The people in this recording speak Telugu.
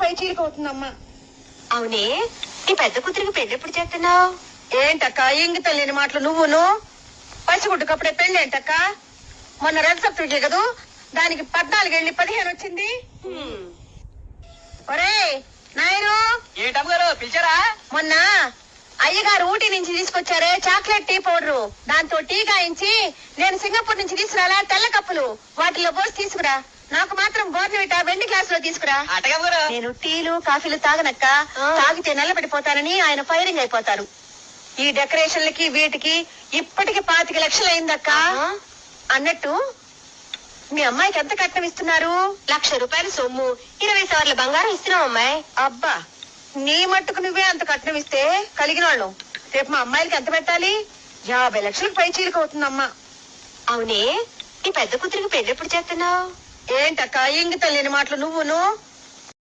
పై చీలిక అవుతుందమ్మా. అవునే, నీ పెద్ద కూతురికి పెళ్లి ఎప్పుడు చేస్తున్నావు? ఏంటక్క ఇంగితం లేని మాటలు నువ్వును? పసిగుడ్డుకప్పుడే పెళ్లి ఏంటక్క? మొన్న రథ సప్తమికి కదూ, దానికి 14 వెళ్ళి 15 వచ్చింది. ఒరే నాయను, ఏటమ్మగారు పిలిచారా? మొన్న అయ్యగారు ఊటీ నుంచి తీసుకొచ్చారే చాక్లెట్ టీ పౌడరు, దాంతో టీ గాయించి నేను సింగపూర్ నుంచి తీసుకురాలా తెల్ల కప్పులు, వాటిలో పోసి తీసుకురా. నాకు మాత్రం బోర్నవిటా వెండి గ్లాస్ లో తీసుకురా. అటగమ్మగారు. నేను టీలు కాఫీలు తాగనక్క, తాగితే నల్లబడిపోతానని ఆయన ఫైరింగ్ అయిపోతారు. ఈ డెకరేషన్లకి వీటికి ఇప్పటికి 25 లక్షలు అయిందక్క. అన్నట్టు మీ అమ్మాయికి ఎంత కట్నం ఇస్తున్నారు? 1,00,000 రూపాయలు సొమ్ము, 20 సవర్ల బంగారం ఇస్తున్నాం అమ్మాయి. అబ్బా, నీ మట్టుకు నువ్వే అంత కట్నం ఇస్తే కలిగిన వాళ్ళు రేపు మా అమ్మాయిలకి ఎంత పెట్టాలి? 50 లక్షలకు పై చీలిక అవుతుందమ్మా. అవునే, నీ పెద్ద కూతురికి పెళ్లి ఎప్పుడు చేస్తున్నావు? ఏంటక్క ఇంగితం లేని మాటలు నువ్వును?